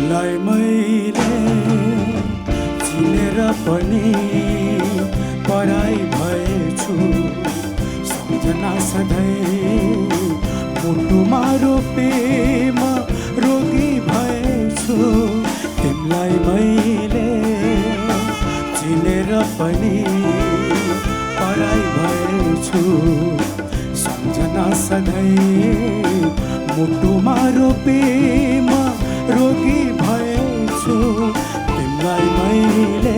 तिमीलाई मैले चिनेर पनि पराई भएछु, सम्झना सधैँ मुटुमा रोपेमा रोगी भएछु। तिमीलाई मैले चिनेर पनि पराई भएछु, सम्झना सधैँ मुटुमा रोपेमा रोगी भएछु। तिमीलाई मैले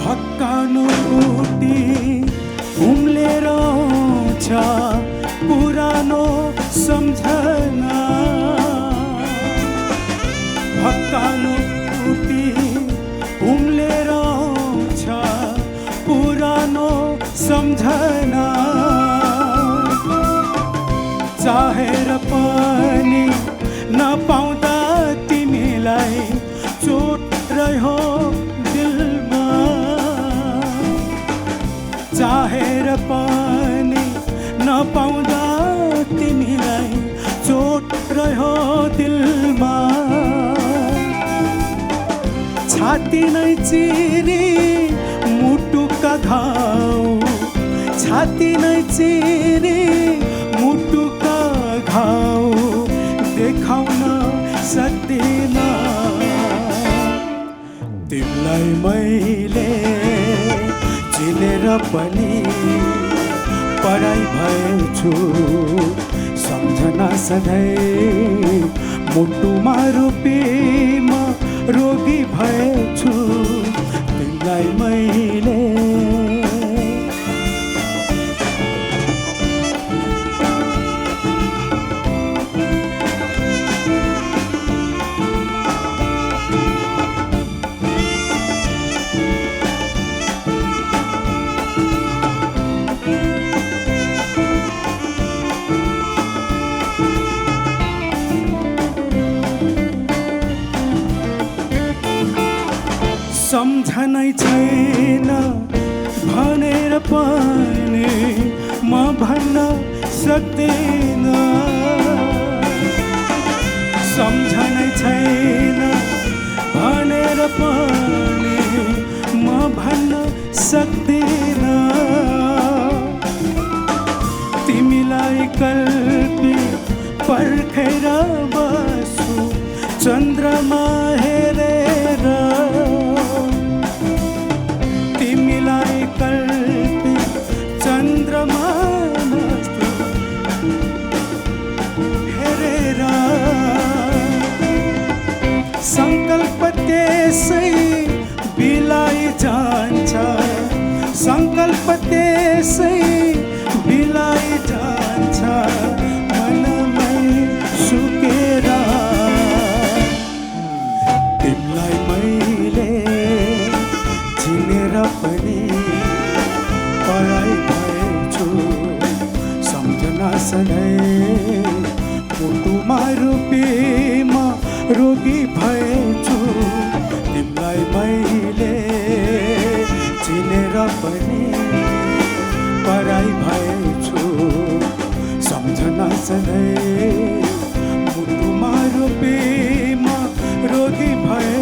भक्कानो उटी उम्लेर आउँछ पुरानो सम्झना। भक्कानो उटी उम्लेर आउँछ पुरानो सम्झना। चाहेर पनि नपाउँदा तिमीलाई चोट रह्यो दिलमा। चाहेर पनि नपाउँदा तिमीलाई चोट रह्यो दिलमा। छाती नै चिरी मुटुका घाउ, छाती नै चिरी मुटुका घाउ देखाउन सक्दिन। तिमीलाई मैले चिनेर पनि पराई भएछु, सम्झना सधैँ मुटुमा रोपेमा रोगी भएछु। तिमीलाई मैले सम्झनै छैन भनेर पनि म भन्न सक्दिन। सम्झनै छैन भनेर पनि म भन्न सक्दिन। तिमीलाई कल्पी पर्खेर बस्छु चन्द्रमा हेरेर। तिमीलाई कल्पी चन्द्रमा हेरेर। सङ्कल्प त्यसै बिलाई जान्छ, सङ्कल्प त्यसै बिलाई जान्छ मनमै सुकेर। तिमीलाई मैले चिनेर पनि पराई भएछु, सम्झना सधैँ मुटुमा रोपेमा रोगी भएछु। तिमीलाई मैले चिनेर पनि पराई भएछु, सम्झना सधैँ मुटुमा रोपेमा रोगी भए।